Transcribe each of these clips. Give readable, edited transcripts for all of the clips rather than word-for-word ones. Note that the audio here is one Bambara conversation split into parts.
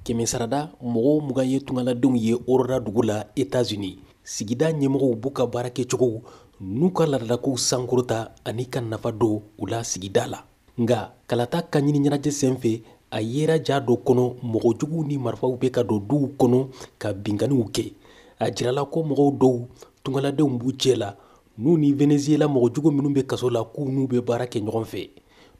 kɛmɛ sarada mɔgɔw mugan ye tungaladenw ye Aurora dugu la États-Unis sigida ɲɛmɔgɔw b'u ka baara kɛcogo n'u ka laadalakow sankɔrɔta ani ka nafa don u la sigida la nga kalata ka ɲini ɲɛnajɛ sen fɛ a yera ja dɔ kɔnɔ mɔgɔ juguw ni marifaw bɛ ka don duw kɔnɔ ka binganiw kɛ a jirala ko mɔgɔw dɔw tungaladenw b'u cɛ la n'u ni Venezuela mɔgɔ jugu minnu bɛ kaso la k'u n'u bɛ baara kɛ ɲɔgɔn fɛ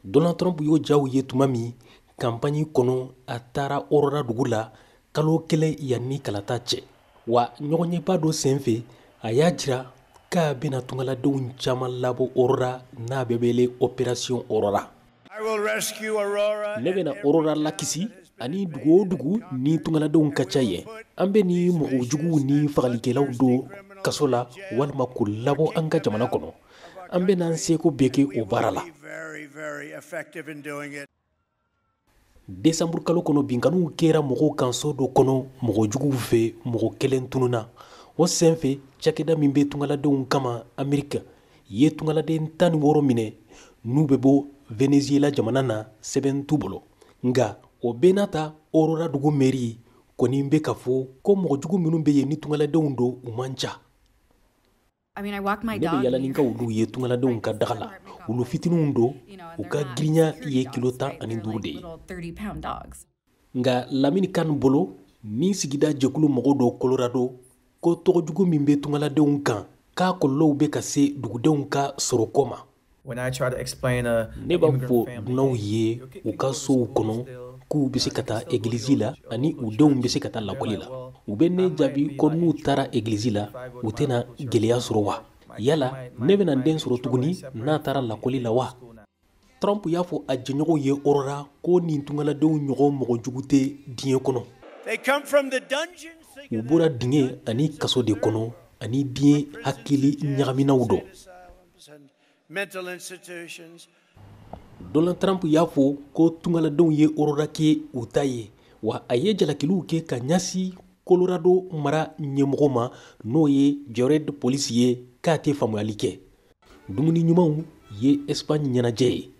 Donald Trump y'o jaw ye tuma min campagne kɔnɔ a taara Aurora dugu la kalo kelen yanni kalata cɛ wa ɲɔgɔnɲɛba dɔ sen fɛ a y'a jira k'a bɛna tungaladenw caman labɔ Aurora n'a bɛ wele opération Aurora ne bɛna Aurora lakisi ani dugu o dugu ni tungaladenw ka ca yen an bɛ ni mɔgɔ juguw ni fagalikɛlaw don kaso la walima k'u labɔ an ka jamana kɔnɔ an bɛ n'an seko bɛɛ kɛ o baara la Desanburu kalo kɔnɔ binganiw kɛra mɔgɔw kan so dɔ kɔnɔ mɔgɔ juguw fɛ mɔgɔ kelen tununa o sen fɛ cakɛda min bɛ tungaladenw kama Amerika ye tungaladen 16 minɛ n'u bɛ bɔ Venezuela jamana na sɛbɛn t'u bolo nga o bɛɛ n'a ta Aurora dugu mairie kɔni bɛ ka fɔ ko mɔgɔ jugu minnu bɛ yen ni tungaladenw don u man ca ne bɛ yala ni ka wulu ye tungaladenw ka daga la wulu fitininw don u ka girinya ye kilo 15 de ye nga Lamini Kan bolo ni sigida jɛkulu mɔgɔw do Colorado ko tɔgɔjugu min bɛ tungaladenw kan k'a kɔlɔlɔw bɛ ka se dugudenw ka sɔrɔko ma ne b'a fɔ dunanw ye u ka sow kɔnɔ k'u bɛ se ka taa egilizi la ani u denw bɛ se ka taa lakɔli la u bɛ ne jaabi ko n'u taara egilizi la u tɛna gɛlɛya sɔrɔ wa yala ne bɛna n den sɔrɔ tuguni n'a taara lakɔli la wa Trump y'a fɔ a jɛɲɔgɔnw ye Aurora ko nin tungaladenw ɲɔgɔn mɔgɔ jugu tɛ diɲɛ kɔnɔ u bɔra dingɛ ani kaso de kɔnɔ ani diɲɛ hakili ɲagaminaw dɔ Donald Trump y'a fɔ ko tungaladenw ye Aurora kɛ u ta ye wa a ye jalakiliw kɛ ka ɲɛsin Colorado mara ɲɛmɔgɔ ma n'o ye Jared Polis ye k'a tɛ faamuyali kɛ dumuni ɲumanw ye Espagne ɲɛnajɛ ye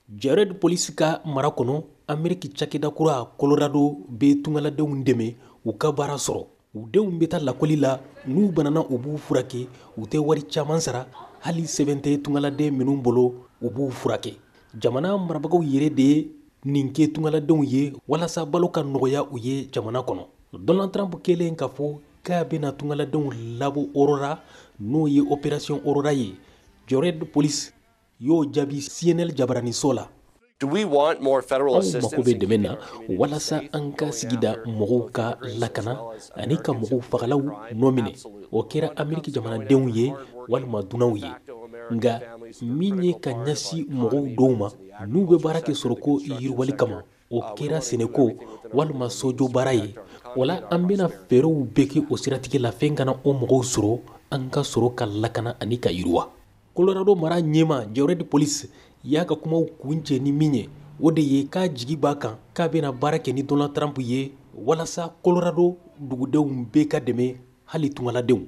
Jared Polis ka mara kɔnɔ Ameriki cakɛda kura Colorado bɛ tungaladenw dɛmɛ u ka baara sɔrɔ u denw bɛ taa lakɔli la n'u banana u b'u furakɛ u tɛ wari caman sara hali sɛbɛn tɛ tungaladen minnu bolo u b'u furakɛ jamana marabagaw yɛrɛ de ye nin kɛ tungaladenw ye walasa balo ka nɔgɔya u ye jamana kɔnɔ Donald Trump kɛlen ka fɔ k'a bɛna tungaladenw labɔ Aurora n'o ye opération Aurora ye Jared Polis y'o jaabi CNN jabaraniso la anw mako bɛ dɛmɛ na walasa an ka sigida mɔgɔw ka lakana ani ka mɔgɔw fagalaw nɔ minɛ o kɛra Ameriki jamanadenw ye walima dunanw ye nga min ye ka ɲɛsi mɔgɔw dɔw ma n'u bɛ baara kɛ sɔrɔko yiriwali kama o kɛra sɛnɛko walima sojo baara ye wala an bɛna fɛɛrɛw bɛɛ kɛ o siratigɛ la fɛn kana o mɔgɔw sɔrɔ an ka sɔrɔ ka lakana ani ka yiriwa Colorado mara ɲɛma Jared Polis y'a ka kumaw kun cɛ ni min ye o de ye k'a jigi b'a kan k'a bɛna baara kɛ ni Donald Trump ye walasa Colorado dugudenw bɛɛ ka dɛmɛ hali tungaladenw